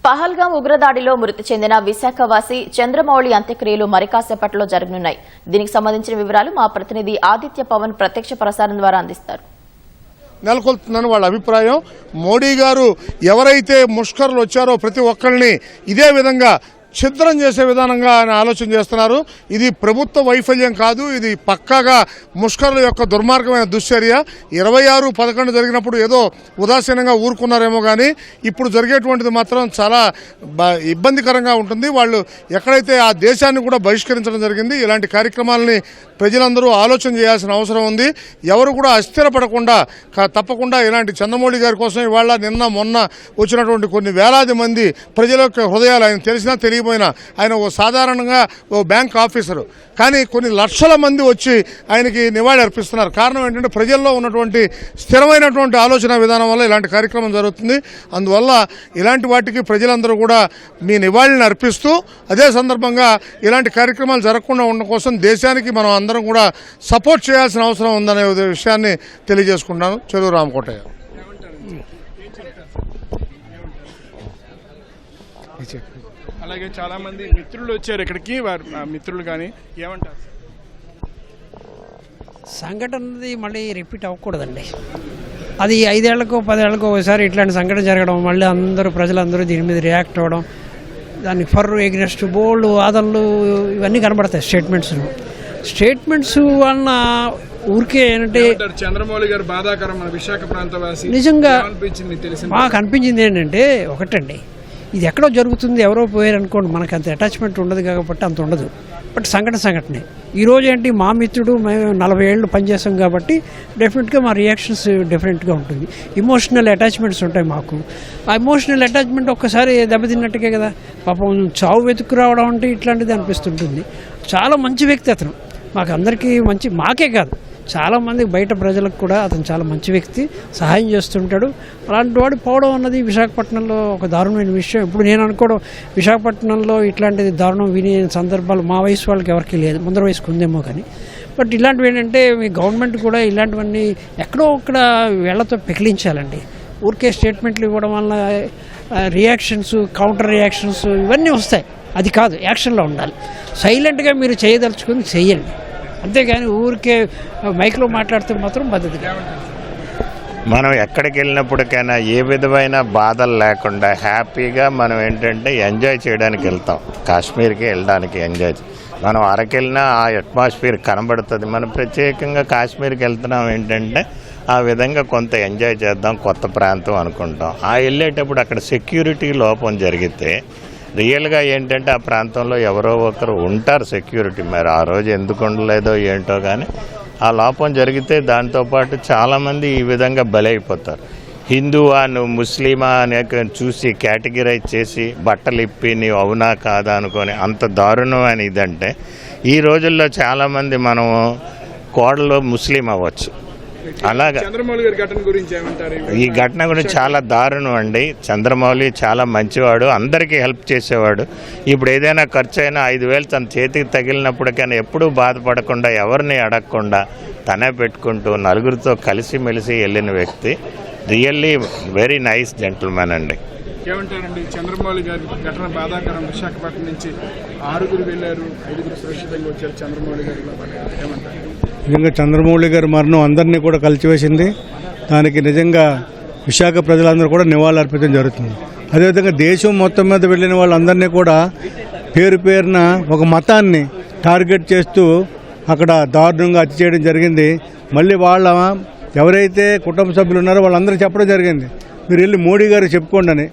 పహల్గాం ఉగ్రదాడిలో మృతి చెందిన విశాఖవాసి చంద్రమౌళి అంత్యక్రియలు మరికాసేపట్లో జరగనున్నాయి. దీనికి సంబంధించిన వివరాలు మా ప్రతినిధి ఆదిత్య పవన్ ప్రత్యక్ష ప్రసారం ద్వారా అందిస్తారు. నెలకొల్తుందని వాళ్ళ అభిప్రాయం. మోడీ గారు ఎవరైతే ముష్కరులు వచ్చారో ప్రతి ఒక్కరిని ఇదే విధంగా ఛిద్రం చేసే విధానంగా ఆయన ఆలోచన చేస్తున్నారు. ఇది ప్రభుత్వ వైఫల్యం కాదు, ఇది పక్కాగా ముష్కరుల యొక్క దుర్మార్గమైన దుశ్చర్య. 26/11 జరిగినప్పుడు ఏదో ఉదాసీనంగా ఊరుకున్నారేమో కానీ ఇప్పుడు జరిగేటువంటిది మాత్రం చాలా ఇబ్బందికరంగా ఉంటుంది. వాళ్ళు ఎక్కడైతే ఆ దేశాన్ని కూడా బహిష్కరించడం జరిగింది. ఇలాంటి కార్యక్రమాలని ప్రజలందరూ ఆలోచన చేయాల్సిన అవసరం ఉంది. ఎవరు కూడా అస్థిరపడకుండా తప్పకుండా ఇలాంటి చంద్రమౌళి గారి కోసం ఇవాళ నిన్న మొన్న వచ్చినటువంటి కొన్ని వేలాది మంది ప్రజల యొక్క హృదయాలు ఆయన తెలిసినా తెలియపోయినా, ఆయన ఓ సాధారణంగా ఓ బ్యాంక్ ఆఫీసరు కానీ కొన్ని లక్షల మంది వచ్చి ఆయనకి నివాళి అర్పిస్తున్నారు. కారణం ఏంటంటే ప్రజల్లో ఉన్నటువంటి స్థిరమైనటువంటి ఆలోచన విధానం వల్ల ఇలాంటి కార్యక్రమం జరుగుతుంది. అందువల్ల ఇలాంటి వాటికి ప్రజలందరూ కూడా మీ నివాళిని అర్పిస్తూ అదే సందర్భంగా ఇలాంటి కార్యక్రమాలు జరగకుండా ఉండడం కోసం దేశానికి మనం అందరం కూడా సపోర్ట్ చేయాల్సిన అవసరం ఉందనే విషయాన్ని తెలియజేసుకుంటున్నాను. చెరువు రామకోటయ్య. అలాగే చాలా మంది మిత్రులు వచ్చారు ఇక్కడికి, వారు మిత్రులు కానీ ఏమంటారు? సంఘటనది మళ్ళీ రిపీట్ అవ్వకూడదండి. అది 5 ఏళ్లకో 10 ఏళ్లకో ఒకసారి ఇట్లాంటి సంఘటన జరగడం, మళ్ళీ ప్రజలందరూ దీని మీద రియాక్ట్ అవ్వడం, దానికి ఫర్ ఎగ్నెస్ట్ బోల్డ్ వాదనలు ఇవన్నీ కనబడతాయి స్టేట్మెంట్స్ వలన. ఊరికే ఏంటంటే చంద్రమౌళి గారు బాధాకరం విశాఖ ప్రాంతవాసి నిజంగా మాకు అనిపించింది ఏంటంటే ఒకటండి, ఇది ఎక్కడో జరుగుతుంది, ఎవరో పోయారు అనుకోండి, మనకు అంత అటాచ్మెంట్ ఉండదు కాబట్టి అంత ఉండదు. బట్ సంఘటనే ఈరోజు ఏంటి, మా మిత్రుడు మేము 40 ఏళ్ళు పనిచేస్తాం కాబట్టి డెఫినెట్గా మా రియాక్షన్స్ డిఫరెంట్గా ఉంటుంది. ఇమోషనల్ అటాచ్మెంట్స్ ఉంటాయి మాకు. ఆ ఇమోషనల్ అటాచ్మెంట్ ఒక్కసారి దెబ్బతిన్నట్టుగా కదా. పాపం చావు వెతుకు రావడం అంటే ఇట్లాంటిది అనిపిస్తుంటుంది. చాలా మంచి వ్యక్తి అతను, మాకు అందరికీ మంచి, మాకే కాదు చాలామంది బయట ప్రజలకు కూడా అతను చాలా మంచి వ్యక్తి, సహాయం చేస్తుంటాడు. అలాంటి వాడు పోవడం అన్నది విశాఖపట్నంలో ఒక దారుణమైన విషయం. ఇప్పుడు నేను అనుకోవడం విశాఖపట్నంలో ఇట్లాంటిది దారుణం వినే సందర్భాలు మా వయసు వాళ్ళకి ఎవరికి లేదు, ముందర వయసుకు ఉందేమో కానీ. బట్ ఇలాంటివి ఏంటంటే మీ గవర్నమెంట్ కూడా ఇలాంటివన్నీ ఎక్కడో ఒక్కడ వేళ్లతో పెకిలించాలండి. ఊరికే స్టేట్మెంట్లు ఇవ్వడం వల్ల రియాక్షన్స్, కౌంటర్ రియాక్షన్స్ ఇవన్నీ వస్తాయి. అది కాదు, యాక్షన్లో ఉండాలి. సైలెంట్గా మీరు చేయదలుచుకుని చెయ్యండి, అంతేగాని ఊరికే మైక్లో మాట్లాడితే మాత్రం పద్ధతి. మనం ఎక్కడికి వెళ్ళినప్పటికైనా ఏ విధమైన బాధలు లేకుండా హ్యాపీగా మనం ఏంటంటే ఎంజాయ్ చేయడానికి వెళ్తాం. కాశ్మీర్కి వెళ్ళడానికి మనం అరకెళ్ళినా ఆ అట్మాస్ఫియర్ కనబడుతుంది. మనం ప్రత్యేకంగా కాశ్మీర్కి వెళ్తున్నాం ఏంటంటే ఆ విధంగా కొంత ఎంజాయ్ చేద్దాం, కొత్త ప్రాంతం అనుకుంటాం. ఆ వెళ్ళేటప్పుడు అక్కడ సెక్యూరిటీ లోపం జరిగితే రియల్గా ఏంటంటే ఆ ప్రాంతంలో ఎవరో ఒకరు ఉంటారు సెక్యూరిటీ. మరి ఆ రోజు ఎందుకు ఉండలేదో ఏంటో కానీ ఆ లోపం జరిగితే దాంతోపాటు చాలామంది ఈ విధంగా బలైపోతారు. హిందువా నువ్వు ముస్లిమా అనే చూసి కేటగిరైజ్ చేసి బట్టలు ఇప్పి నీవు అవునా కాదా అనుకొని అంత దారుణం అని ఇదంటే, ఈ రోజుల్లో చాలామంది మనం కోడలో ముస్లిం అవ్వచ్చు. అలాగా చంద్రమౌళి గారి ఘటన గురించి ఏమంటారు? ఈ ఘటన గురించి చాలా దారుణం అండి. చంద్రమౌళి చాలా మంచివాడు, అందరికీ హెల్ప్ చేసేవాడు. ఇప్పుడు ఏదైనా ఖర్చు అయినా 5,000 తన చేతికి తగిలినప్పటికైనా ఎప్పుడూ బాధపడకుండా, ఎవరిని అడగకుండా తనే పెట్టుకుంటూ నలుగురితో కలిసిమెలిసి వెళ్ళిన వ్యక్తి. రియల్లీ వెరీ నైస్ జెంటిల్మెన్ అండి. ఏమంటారండి? చంద్రమౌళి గారి ఘటన బాధాకరం. విశాఖపట్నం నుంచి 6 వెళ్ళారు, 5 సురక్షితంగా వచ్చారు. చంద్రమౌళి గారు ఏమంటారు? నిజంగా చంద్రమౌళి గారి మరణం అందరినీ కూడా కలిసివేసింది. దానికి నిజంగా విశాఖ ప్రజలందరూ కూడా నివాళులు అర్పించడం జరుగుతుంది. అదేవిధంగా దేశం మొత్తం మీద వెళ్ళిన వాళ్ళందరినీ కూడా పేరున ఒక మతాన్ని టార్గెట్ చేస్తూ అక్కడ దారుణంగా హత్య చేయడం జరిగింది. మళ్ళీ వాళ్ళ ఎవరైతే కుటుంబ సభ్యులు ఉన్నారో వాళ్ళందరూ చెప్పడం జరిగింది, మీరు వెళ్ళి మోడీ గారికి చెప్పుకోండి అని.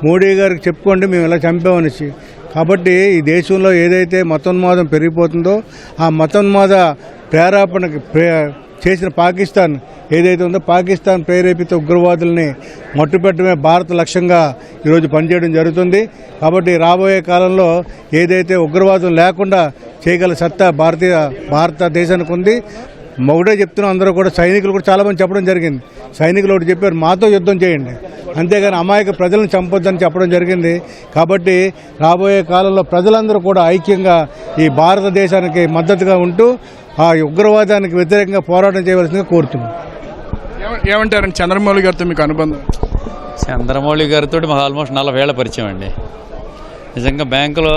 మోడీ గారికి చెప్పుకోండి మేము ఇలా చంపామనేసి. కాబట్టి ఈ దేశంలో ఏదైతే మతోన్మాదం పెరిగిపోతుందో ఆ మతోన్మాద ప్రేరేపణకి చేసిన పాకిస్తాన్ ఏదైతే ఉందో, పాకిస్తాన్ ప్రేరేపిత ఉగ్రవాదుల్ని మట్టుపెట్టడమే భారత లక్ష్యంగా ఈరోజు పనిచేయడం జరుగుతుంది. కాబట్టి రాబోయే కాలంలో ఏదైతే ఉగ్రవాదం లేకుండా చేయగల సత్తా భారతదేశానికి ఉంది. ఒకటే చెప్తున్నాం, అందరూ కూడా సైనికులు కూడా చాలామంది చెప్పడం జరిగింది. సైనికులు ఒకటి చెప్పారు, మాతో యుద్ధం చేయండి, అంతేగాని అమాయక ప్రజలను చంపొద్దని చెప్పడం జరిగింది. కాబట్టి రాబోయే కాలంలో ప్రజలందరూ కూడా ఐక్యంగా ఈ భారతదేశానికి మద్దతుగా ఉంటూ ఆ ఉగ్రవాదానికి వ్యతిరేకంగా పోరాటం చేయవలసిందిగా కోరుతున్నాం. ఏమంటారండి? చంద్రమౌళి గారితో మీకు అనుబంధం? చంద్రమౌళి గారితో మాకు ఆల్మోస్ట్ 40 ఏళ్ల పరిచయం అండి. నిజంగా బ్యాంకులో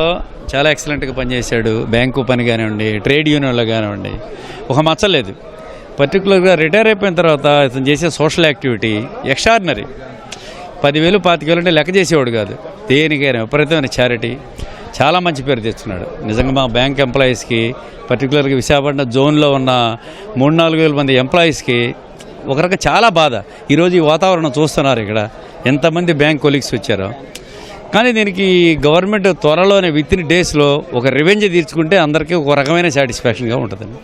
చాలా ఎక్సలెంట్గా పనిచేశాడు. బ్యాంకు పని కానివ్వండి, ట్రేడ్ యూనియన్లో కానివ్వండి, ఒక మచ్చలేదు. పర్టికులర్గా రిటైర్ అయిపోయిన తర్వాత ఇతను చేసే సోషల్ యాక్టివిటీ ఎక్స్ట్రాడినరీ. 10,000 25,000 అంటే లెక్క చేసేవాడు కాదు. దేనికైనా విపరీతమైన చారిటీ. చాలా మంచి పేరు తెచ్చుకున్నాడు. నిజంగా మా బ్యాంక్ ఎంప్లాయీస్కి, పర్టికులర్గా విశాఖపట్నం జోన్లో ఉన్న 3-4 వేల మంది ఎంప్లాయీస్కి ఒక రకంగా చాలా బాధ. ఈరోజు ఈ వాతావరణం చూస్తున్నారు, ఇక్కడ ఎంతమంది బ్యాంక్ కొలీగ్స్ వచ్చారో. కానీ దీనికి గవర్నమెంట్ త్వరలోనే విత్ ఇన్ డేస్లో ఒక రివెంజ్ తీర్చుకుంటే అందరికీ ఒక రకమైన సాటిస్ఫాక్షన్గా ఉంటుందండి.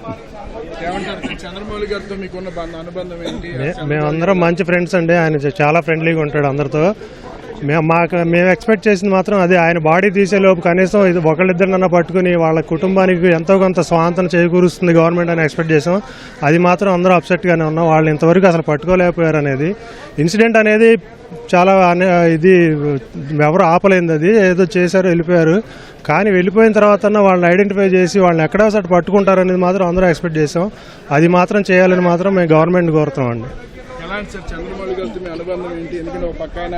చంద్రమౌళి గారితో మీకున్న అనుబంధం ఏంటి? మేమందరం మంచి ఫ్రెండ్స్ అండి. ఆయన చాలా ఫ్రెండ్లీగా ఉంటాడు అందరితో. మేము ఎక్స్పెక్ట్ చేసింది మాత్రం అదే, ఆయన బాడీ తీసే లోపు కనీసం ఇది ఒకళ్ళిద్దరినన్నా పట్టుకుని వాళ్ళ కుటుంబానికి ఎంతో కొంత స్వాంతన చేకూరుస్తుంది గవర్నమెంట్ అని ఎక్స్పెక్ట్ చేసాం. అది మాత్రం అందరూ అప్సెట్గానే ఉన్నాం. వాళ్ళు ఇంతవరకు అసలు పట్టుకోలేకపోయారు అనేది ఇన్సిడెంట్ అనేది చాలా ఇది ఎవరు ఆపలేదు. అది ఏదో చేశారు, వెళ్ళిపోయారు. కానీ వెళ్ళిపోయిన తర్వాత వాళ్ళని ఐడెంటిఫై చేసి వాళ్ళని ఎక్కడా సరే పట్టుకుంటారనేది మాత్రం అందరూ ఎక్స్పెక్ట్ చేసాం. అది మాత్రం చేయాలని మాత్రం మేము గవర్నమెంట్ కోరుతున్నాం అండి. ఎలాంటి సార్ చంద్రమౌళి గారితో మీ అనుబంధం ఏంటి? ఎందుకంటే ఒక పక్కన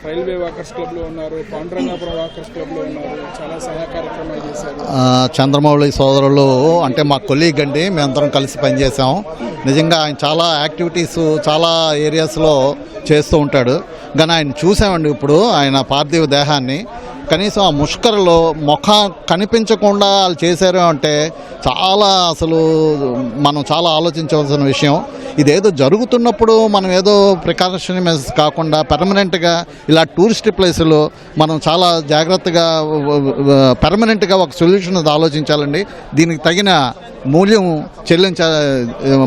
రైల్వే వర్కర్స్ క్లబ్లో ఉన్నారు, పాండురంగాపురం వర్కర్స్ క్లబ్లో ఉన్నారు, చాలా సహాయ కార్యక్రమాలు చేశారు. చంద్రమౌళి సోదరులు అంటే మా కొలీగ్ అండి, మేమందరం కలిసి పనిచేసాం. నిజంగా ఆయన చాలా యాక్టివిటీస్ చాలా ఏరియాస్లో చేస్తూ ఉంటాడు. కానీ ఆయన చూసామండి ఇప్పుడు ఆయన పార్థివ దేహాన్ని. కనీసం ఆ ముష్కరలో ముఖం కనిపించకుండా వాళ్ళు చేశారు అంటే చాలా అసలు మనం చాలా ఆలోచించవలసిన విషయం. ఇదేదో జరుగుతున్నప్పుడు మనం ఏదో ప్రికాషన్ మెజర్స్ కాకుండా పర్మనెంట్గా ఇలా టూరిస్ట్ ప్లేసులు మనం చాలా జాగ్రత్తగా పర్మనెంట్గా ఒక సొల్యూషన్ ఆలోచించాలండి. దీనికి తగిన మూల్యం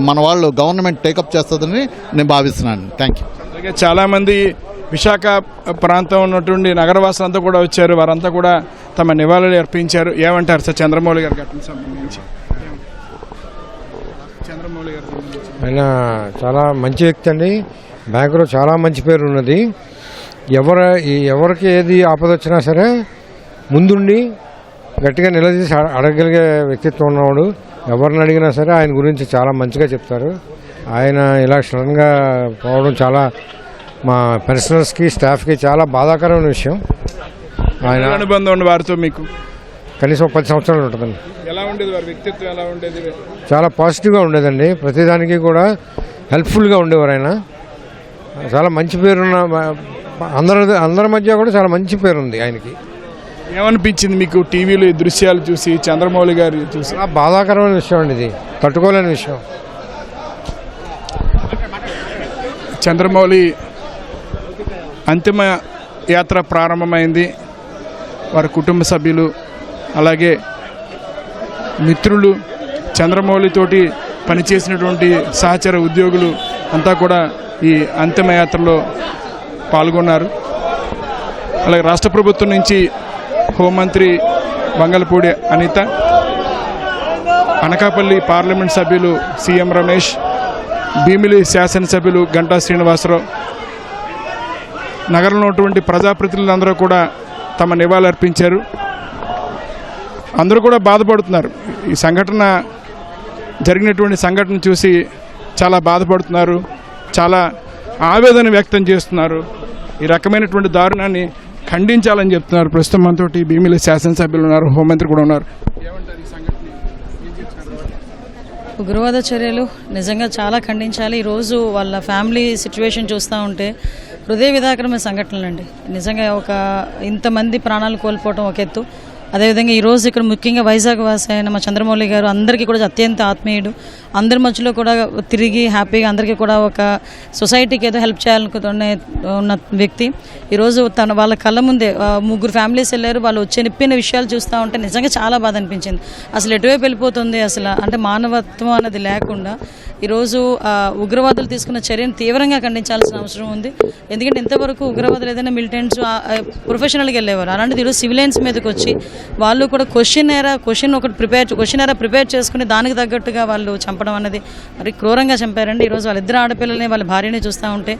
మన వాళ్ళు గవర్నమెంట్ టేకప్ చేస్తుందని నేను భావిస్తున్నాను. Thank you. అలాగే చాలామంది విశాఖ ప్రాంతం ఉన్నటువంటి నగరవాసులంతా కూడా వచ్చారు. వారంతా కూడా తమ నివాళులు అర్పించారు. ఏమంటారు సార్ చంద్రమౌళి గారి ఘటనకు సంబంధించి? చంద్రమౌళి గారి ఆయన చాలా మంచి వ్యక్తి అండి. బ్యాంకులో చాలా మంచి పేరు ఉన్నది. ఎవరికి ఏది ఆపద వచ్చినా సరే ముందుండి గట్టిగా నిలదీసి అడగగలిగే వ్యక్తిత్వం ఉన్నవాడు. ఎవరిని అడిగినా సరే ఆయన గురించి చాలా మంచిగా చెప్తారు. ఆయన ఇలా సడన్గా పోవడం చాలా మా పర్సనల్స్కి, స్టాఫ్కి చాలా బాధాకరమైన విషయం. ఆయన అనుబంధం ఉండి వారితో మీకు కనీసం 10 సంవత్సరాలు ఉంటుందండి. ఎలా ఉండేది వారి వ్యక్తిత్వం? ఎలా ఉండేది? చాలా పాజిటివ్గా ఉండేదండి. ప్రతిదానికి కూడా హెల్ప్ఫుల్గా ఉండేవారు. ఆయన చాలా మంచి పేరున్న అందరి మధ్య కూడా చాలా మంచి పేరు ఉంది ఆయనకి. ఏమనిపించింది మీకు టీవీలో ఈ దృశ్యాలు చూసి, చంద్రమౌళి గారు చూసి? బాధాకరమైన విషయం అండి, ఇది తట్టుకోలేని విషయం. చంద్రమౌళి అంతిమ యాత్ర ప్రారంభమైంది. వారి కుటుంబ సభ్యులు, అలాగే మిత్రులు, చంద్రమౌళితోటి పనిచేసినటువంటి సహచర ఉద్యోగులు అంతా కూడా ఈ అంతిమ యాత్రలో పాల్గొన్నారు. అలాగే రాష్ట్ర ప్రభుత్వం నుంచి హోంమంత్రి బంగళపూడి అనిత, అనకాపల్లి పార్లమెంట్ సభ్యులు సీఎం రమేష్, భీమిలి శాసనసభ్యులు గంటా శ్రీనివాసరావు, నగరంలో ఉన్నటువంటి ప్రజాప్రతినిధులందరూ కూడా తమ నివాళులు అర్పించారు. అందరూ కూడా బాధపడుతున్నారు. ఈ జరిగినటువంటి సంఘటన చూసి చాలా బాధపడుతున్నారు, చాలా ఆవేదన వ్యక్తం చేస్తున్నారు. ఈ రకమైనటువంటి దారుణాన్ని ఖండించాలని చెప్తున్నారు. ప్రస్తుతం మనతోటి భీమిలి శాసనసభ్యులు ఉన్నారు, హోంమంత్రి కూడా ఉన్నారు. ఏమంటారు ఈ సంఘటన? ఉగ్రవాద చర్యలు నిజంగా చాలా ఖండించాలి. ఈరోజు వాళ్ళ ఫ్యామిలీ సిచ్యువేషన్ చూస్తూ ఉంటే హృదయ విదాకరమైన సంఘటనలు అండి. నిజంగా ఇంతమంది ప్రాణాలు కోల్పోవటం ఒక ఎత్తు. అదేవిధంగా ఈరోజు ఇక్కడ ముఖ్యంగా వైజాగ్ వాసి అయిన మా చంద్రమౌళి గారు అందరికీ కూడా అత్యంత ఆత్మీయుడు. అందరి మధ్యలో కూడా తిరిగి హ్యాపీగా అందరికీ కూడా ఒక సొసైటీకి ఏదో హెల్ప్ చేయాలనుకునే ఉన్న వ్యక్తి. ఈరోజు వాళ్ళ కళ్ళ ముందే 3 ఫ్యామిలీస్ వెళ్ళారు. వాళ్ళు చెప్పిన విషయాలు చూస్తూ ఉంటే నిజంగా చాలా బాధ అనిపించింది. అసలు ఎటువైపు వెళ్ళిపోతుంది అసలు అంటే మానవత్వం అన్నది లేకుండా ఈరోజు ఉగ్రవాదులు తీసుకున్న చర్యను తీవ్రంగా ఖండించాల్సిన అవసరం ఉంది. ఎందుకంటే ఇంతవరకు ఉగ్రవాదులు ఏదైనా మిలిటెంట్స్ ప్రొఫెషనల్గా వెళ్ళేవారు. అలాంటిది ఈరోజు సివిలియన్స్ మీదకి వచ్చి వాళ్ళు కూడా క్వశ్చన్ ప్రిపేర్ చేసుకుని దానికి తగ్గట్టుగా వాళ్ళు చంపడం అన్నది మరి క్రూరంగా చంపారండి. ఈరోజు వాళ్ళిద్దరు ఆడపిల్లల్ని వాళ్ళ భార్యని చూస్తూ ఉంటే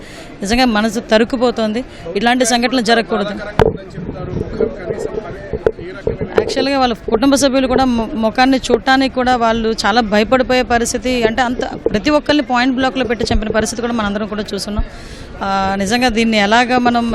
నిజంగా మనసు తరుక్కుపోతుంది. ఇట్లాంటి సంఘటనలు జరగకూడదు. యాక్చువల్గా వాళ్ళ కుటుంబ సభ్యులు కూడా ముఖాన్ని చూడటానికి కూడా వాళ్ళు చాలా భయపడిపోయే పరిస్థితి. అంటే ప్రతి ఒక్కరిని పాయింట్ బ్లాక్లో పెట్టి చంపిన పరిస్థితి కూడా మనందరం కూడా చూస్తున్నాం. నిజంగా దీన్ని ఎలాగ మనం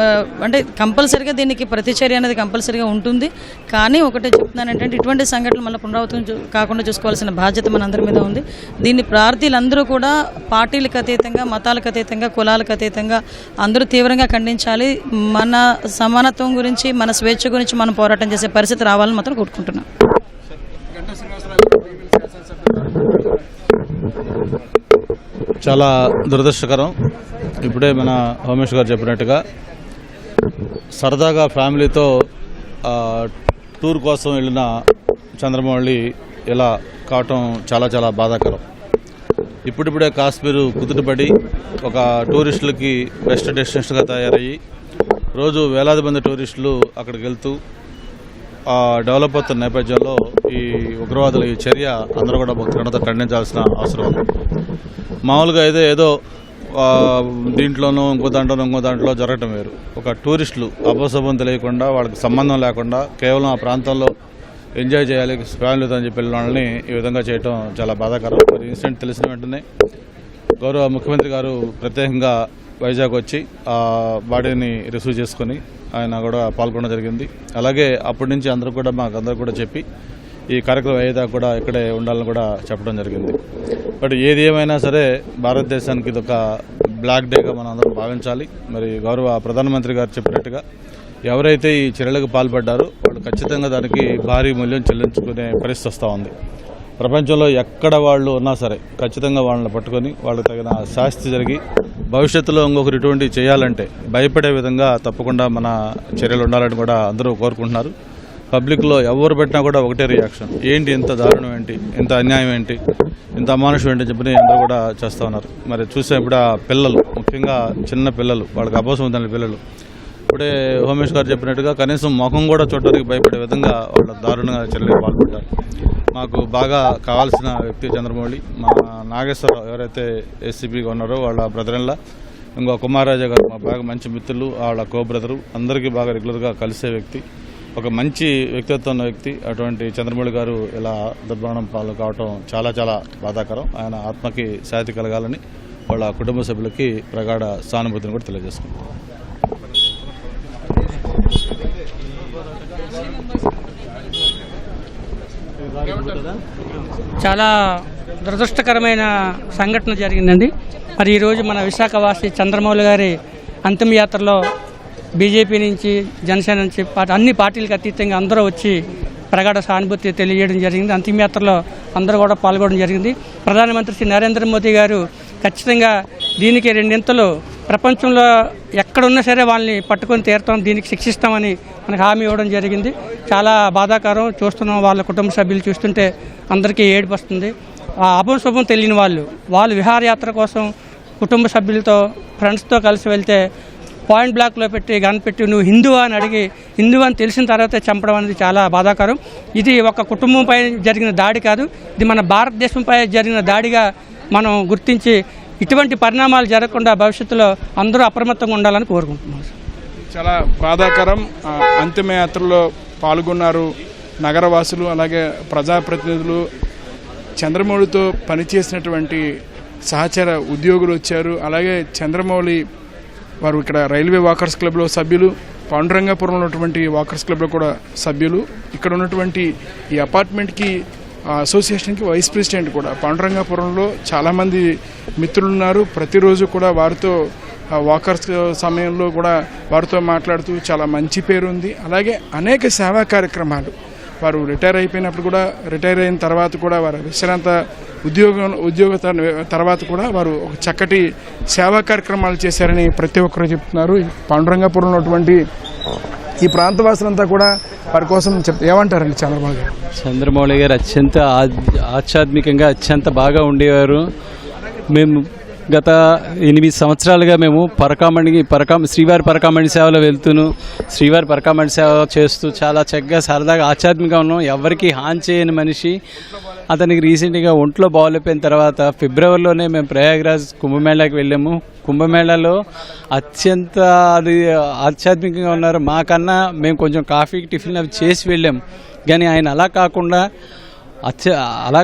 అంటే కంపల్సరీగా దీనికి ప్రతిచర్య అనేది కంపల్సరీగా ఉంటుంది. కానీ ఒకటే చెప్తున్నాను ఏంటంటే ఇటువంటి సంఘటనలు మళ్ళీ పునరావృతం కాకుండా చూసుకోవాల్సిన బాధ్యత మనందరి మీద ఉంది. దీన్ని ప్రార్థీలందరూ కూడా పార్టీలకు అతీతంగా, మతాలకు అతీతంగా, కులాలకు అతీతంగా అందరూ తీవ్రంగా ఖండించాలి. మన సమానత్వం గురించి, మన స్వేచ్ఛ గురించి మనం పోరాటం చేసే పరిస్థితి రావాలని మాత్రం కోరుకుంటున్నాం. చాలా దురదృష్టకరం. ఇప్పుడే మన హోమేష్ గారు చెప్పినట్టుగా సరదాగా ఫ్యామిలీతో టూర్ కోసం వెళ్ళిన చంద్రమౌళి ఇలా కావటం చాలా చాలా బాధాకరం. ఇప్పుడిప్పుడే కాశ్మీరు కుదుటపడి ఒక టూరిస్టులకి బెస్ట్ డెస్టినేషన్గా తయారయ్యి రోజు వేలాది మంది టూరిస్టులు అక్కడికి వెళ్తూ డెవలప్ అవుతున్న నేపథ్యంలో ఈ ఉగ్రవాదుల ఈ చర్య అందరూ కూడా భక్తులతో ఖండించాల్సిన అవసరం ఉంది. మామూలుగా అయితే ఏదో దీంట్లోనూ ఇంకో దాంట్లో జరగటం వేరు. ఒక టూరిస్టులు అపోసభం తెలియకుండా, వాళ్ళకి సంబంధం లేకుండా కేవలం ఆ ప్రాంతంలో ఎంజాయ్ చేయాలి ఫ్యామిలీతో అని చెప్పి వెళ్ళిన వాళ్ళని ఈ విధంగా చేయటం చాలా బాధాకరం. మరి ఇన్సిడెంట్ తెలిసిన వెంటనే గౌరవ ముఖ్యమంత్రి గారు ప్రత్యేకంగా వైజాగ్ వచ్చి ఆ బాడీని రిసీవ్ చేసుకుని ఆయన కూడా పాల్గొనడం జరిగింది. అలాగే అప్పటి నుంచి అందరూ కూడా చెప్పి ఈ కార్యక్రమం అయ్యేదాకా కూడా ఇక్కడే ఉండాలని కూడా చెప్పడం జరిగింది. బట్ ఏది ఏమైనా సరే భారతదేశానికి ఇదొక బ్లాక్ డేగా మనం అందరం భావించాలి. మరి గౌరవ ప్రధానమంత్రి గారు చెప్పినట్టుగా ఎవరైతే ఈ చర్యలకు పాల్పడ్డారో వాళ్ళు ఖచ్చితంగా దానికి భారీ మూల్యం చెల్లించుకునే పరిస్థితి వస్తూ ఉంది. ప్రపంచంలో ఎక్కడ వాళ్ళు ఉన్నా సరే ఖచ్చితంగా వాళ్ళని పట్టుకొని వాళ్ళకి తగిన శాస్తి జరిగి భవిష్యత్తులో ఇంకొకరు ఇటువంటివి చేయాలంటే భయపడే విధంగా తప్పకుండా మన చర్యలు ఉండాలని కూడా అందరూ కోరుకుంటున్నారు. పబ్లిక్లో ఎవరు పెట్టినా కూడా ఒకటే రియాక్షన్, ఏంటి ఇంత దారుణం ఏంటి, ఇంత అన్యాయం ఏంటి, ఇంత అమానుషం ఏంటి చెప్పి అందరూ కూడా చేస్తూ ఉన్నారు. మరి చూసే ఇప్పుడు ఆ పిల్లలు, ముఖ్యంగా చిన్న పిల్లలు, వాళ్ళకి అపోసం ఉందని పిల్లలు ఇప్పుడే హోమేష్ గారు చెప్పినట్టుగా కనీసం ముఖం కూడా చూడడానికి భయపడే విధంగా వాళ్ళ దారుణంగా చర్యలకు పాల్పడ్డారు. మాకు బాగా కావాల్సిన వ్యక్తి చంద్రమౌళి. మా నాగేశ్వరరావు ఎవరైతే ఏసీపీగా ఉన్నారో వాళ్ళ బ్రదర్లా, ఇంకో కుమారరాజా గారు మా బాగా మంచి మిత్రులు, వాళ్ళ కో బ్రదరు, అందరికీ బాగా రెగ్యులర్గా కలిసే వ్యక్తి, ఒక మంచి వ్యక్తిత్వం ఉన్న వ్యక్తి. అటువంటి చంద్రమౌళి గారు ఇలా దుర్మరణం పాలు కావటం చాలా చాలా బాధాకరం. ఆయన ఆత్మకి శాంతి కలగాలని వాళ్ళ కుటుంబ సభ్యులకి ప్రగాఢ సానుభూతిని కూడా తెలియజేసుకుంటాం. చాలా దురదృష్టకరమైన సంఘటన జరిగిందండి. మరి ఈరోజు మన విశాఖవాసి చంద్రమౌళి గారి అంతిమయాత్రలో బీజేపీ నుంచి, జనసేన నుంచి, అన్ని పార్టీలకు అతీతంగా అందరూ వచ్చి ప్రగాఢ సానుభూతి తెలియజేయడం జరిగింది. అంతిమయాత్రలో అందరూ కూడా పాల్గొనడం జరిగింది. ప్రధానమంత్రి శ్రీ నరేంద్ర మోదీ గారు ఖచ్చితంగా దీనికి రెండింతలు ప్రపంచంలో ఎక్కడున్నా సరే వాళ్ళని పట్టుకొని తీరుతాం, దీనికి శిక్షిస్తామని మనకు హామీ ఇవ్వడం జరిగింది. చాలా బాధాకరం. చూస్తున్నాం, వాళ్ళ కుటుంబ సభ్యులు చూస్తుంటే అందరికీ ఏడుపు వస్తుంది. ఆ అపశుభం తెలియని వాళ్ళు విహారయాత్ర కోసం కుటుంబ సభ్యులతో, ఫ్రెండ్స్తో కలిసి వెళ్తే పాయింట్ బ్లాక్లో పెట్టి గన్ పెట్టి నువ్వు హిందువా అని అడిగి, హిందువు అని తెలిసిన తర్వాతే చంపడం అనేది చాలా బాధాకరం. ఇది ఒక కుటుంబంపై జరిగిన దాడి కాదు, ఇది మన భారతదేశంపై జరిగిన దాడిగా మనం గుర్తించి ఇటువంటి పరిణామాలు జరగకుండా భవిష్యత్తులో అందరూ అప్రమత్తంగా ఉండాలని కోరుకుంటున్నాం. చాలా బాధాకరం. అంతిమయాత్రలో పాల్గొన్నారు నగరవాసులు, అలాగే ప్రజాప్రతినిధులు, చంద్రమౌళితో పనిచేసినటువంటి సహచర ఉద్యోగులు వచ్చారు. అలాగే చంద్రమౌళి వారు ఇక్కడ రైల్వే వాకర్స్ క్లబ్లో సభ్యులు, పాండురంగాపురంలో ఉన్నటువంటి వాకర్స్ క్లబ్లో కూడా సభ్యులు. ఇక్కడ ఉన్నటువంటి ఈ అపార్ట్మెంట్కి అసోసియేషన్కి వైస్ ప్రెసిడెంట్ కూడా. పాండురంగాపురంలో చాలామంది మిత్రులు ఉన్నారు. ప్రతిరోజు కూడా వారితో వాకర్స్ సమయంలో కూడా వారితో మాట్లాడుతూ చాలా మంచి పేరు ఉంది. అలాగే అనేక సేవా కార్యక్రమాలు వారు రిటైర్ అయిపోయినప్పుడు కూడా, రిటైర్ అయిన తర్వాత కూడా, వారు విశ్రాంత ఉద్యోగ తర్వాత కూడా వారు ఒక చక్కటి సేవా కార్యక్రమాలు చేశారని ప్రతి ఒక్కరూ చెప్తున్నారు. పాండురంగాపురంలో ఉన్నటువంటి ఈ ప్రాంతవాసులంతా కూడా వారి కోసం ఏమంటారండి చంద్రమౌళి గారు? చంద్రమౌళి గారు అత్యంత ఆధ్యాత్మికంగా అత్యంత బాగా ఉండేవారు. మేము గత 8 సంవత్సరాలుగా మేము శ్రీవారి పరకామణి సేవలో వెళ్తూను, శ్రీవారి పరకామణి సేవ చేస్తూ చాలా చక్కగా సరదాగా ఆధ్యాత్మికంగా ఉన్నాం. ఎవరికి హాని చేయని మనిషి. అతనికి రీసెంట్గా ఒంట్లో బాగోలేకపోయిన తర్వాత ఫిబ్రవరిలోనే మేము ప్రయాగ్రాజ్ కుంభమేళాకి వెళ్ళాము. కుంభమేళాలో అత్యంత ఆధ్యాత్మికంగా ఉన్నారు. మాకన్నా మేము కొంచెం కాఫీ, టిఫిన్ అవి చేసి వెళ్ళాము. కానీ ఆయన అలా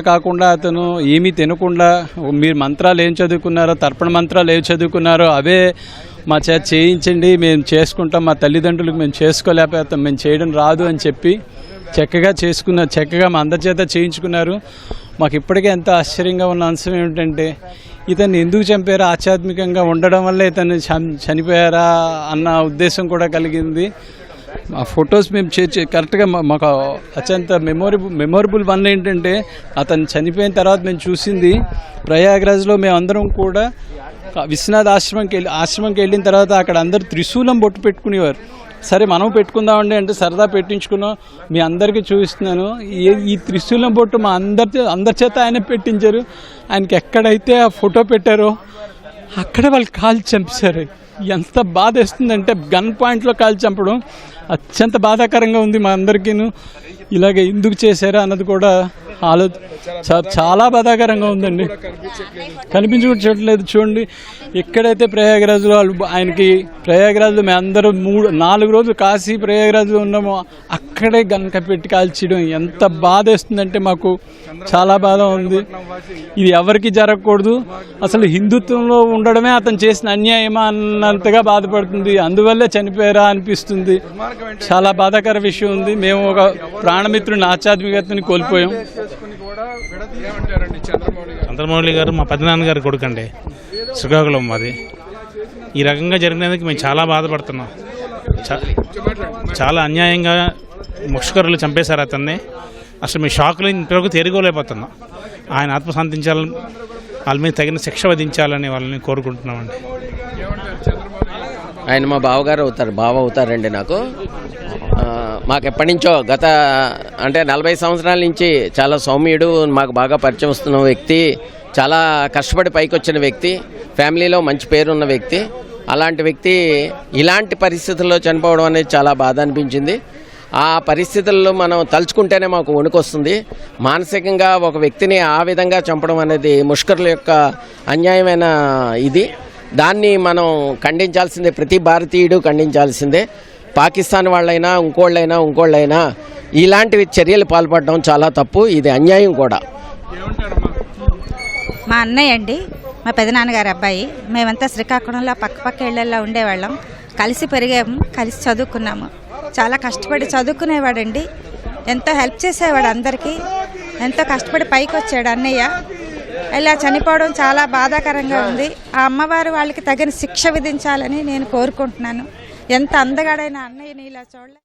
కాకుండా అతను ఏమీ తినకుండా, మీరు మంత్రాలు ఏం చదువుకున్నారో, తర్పణ మంత్రాలు ఏం చదువుకున్నారో అవే మా చేత చేయించండి, మేము చేసుకుంటాం, మా తల్లిదండ్రులకు మేము చేసుకోలేకపోతాం, మేము చేయడం రాదు అని చెప్పి చక్కగా చేసుకున్నారు, చక్కగా మా అందరి చేత చేయించుకున్నారు. మాకు ఇప్పటికే ఎంత ఆశ్చర్యంగా ఉన్న అంశం ఏమిటంటే ఇతన్ని ఎందుకు చంపారా, ఆధ్యాత్మికంగా ఉండడం వల్ల ఇతన్ని చనిపోయారా అన్న ఉద్దేశం కూడా కలిగింది. ఆ ఫొటోస్ మేము కరెక్ట్గా మాకు అత్యంత మెమొరబుల్ వన్ ఏంటంటే అతను చనిపోయిన తర్వాత మేము చూసింది ప్రయాగ్రాజ్లో మేమందరం కూడా విశ్వనాథ్ ఆశ్రమంకి వెళ్ళిన తర్వాత అక్కడ అందరూ త్రిశూలం బొట్టు పెట్టుకునేవారు. సరే మనం పెట్టుకుందామండి అంటే సరదా పెట్టించుకున్నాం. మీ అందరికీ చూపిస్తున్నాను, ఈ త్రిశూలం బొట్టు మా అందరి చేత ఆయన పెట్టించారు. ఆయనకి ఎక్కడైతే ఆ ఫోటో పెట్టారో అక్కడ వాళ్ళు కాల్చి చంపేశారు. ఎంత బాధ వేస్తుందంటే గన్ పాయింట్లో కాల్చి చంపడం అత్యంత బాధాకరంగా ఉంది మా అందరికీను. ఇలాగే ఎందుకు చేశారా అన్నది కూడా చాలా బాధాకరంగా ఉందండి. కనిపించట్లేదు. చూడండి, ఎక్కడైతే ప్రయాగరాజ్లో ఆయనకి ప్రయాగరాజ్లో మేము అందరూ 4 రోజులు కాశీ ప్రయాగరాజ్లో ఉన్నామో అక్కడే గనక పెట్టి కాల్చడం ఎంత బాధ వేస్తుందంటే మాకు చాలా బాధ ఉంది. ఇది ఎవరికి జరగకూడదు. అసలు హిందుత్వంలో ఉండడమే అతను చేసిన అన్యాయమా అన్నంతగా బాధపడుతుంది. అందువల్లే చనిపోయారా అనిపిస్తుంది. చాలా బాధాకర విషయం ఉంది. మేము ఒక ప్రాణమిత్రుని, ఆధ్యాత్మికతని కోల్పోయాం. చంద్రమౌళి గారు మా పెద్దనాన్నగారి కొడుకు అండి, శ్రీకాకుళం మాది. ఈ రకంగా జరిగినందుకు మేము చాలా బాధపడుతున్నాం. చాలా అన్యాయంగా ముష్కరులు చంపేశారు అతన్ని. అసలు మీ షాకులు ఇంతవరకు తేరుకోలేకపోతున్నాం. ఆయన ఆత్మశాంతించాలని, వాళ్ళ మీద తగిన శిక్ష విధించాలని వాళ్ళని కోరుకుంటున్నామండి. ఆయన మా బావగారు అవుతారండి నాకు. మాకు ఎప్పటి నుంచో గత 40 సంవత్సరాల నుంచి చాలా సౌమ్యుడు, మాకు బాగా పరిచయం వస్తున్న వ్యక్తి, చాలా కష్టపడి పైకి వచ్చిన వ్యక్తి, ఫ్యామిలీలో మంచి పేరున్న వ్యక్తి. అలాంటి వ్యక్తి ఇలాంటి పరిస్థితుల్లో చనిపోవడం అనేది చాలా బాధ అనిపించింది. ఆ పరిస్థితుల్లో మనం తలుచుకుంటేనే మాకు వణుకొస్తుంది. మానసికంగా ఒక వ్యక్తిని ఆ విధంగా చంపడం అనేది ముష్కరుల యొక్క అన్యాయమైన ఇది. దాన్ని మనం ఖండించాల్సిందే, ప్రతి భారతీయుడు ఖండించాల్సిందే. పాకిస్తాన్ వాళ్ళైనా ఇంకోళ్ళైనా ఇలాంటివి చర్యలు పాల్పడడం చాలా తప్పు. ఇది అన్యాయం కూడా. మా అన్నయ్య అండి, మా పెదనాన్నగారి అబ్బాయి. మేమంతా శ్రీకాకుళంలో పక్క ఇళ్లల్లో ఉండేవాళ్ళం. కలిసి పెరిగాము, కలిసి చదువుకున్నాము. చాలా కష్టపడి చదువుకునేవాడండి. ఎంతో హెల్ప్ చేసేవాడు అందరికీ. ఎంతో కష్టపడి పైకి వచ్చాడు అన్నయ్య. ఇలా చనిపోవడం చాలా బాధాకరంగా ఉంది. ఆ అమ్మవారు వాళ్ళకి తగిన శిక్ష విధించాలని నేను కోరుకుంటున్నాను. ఎంత అందగాడైన అన్నయ్యని ఇలా చూడలే.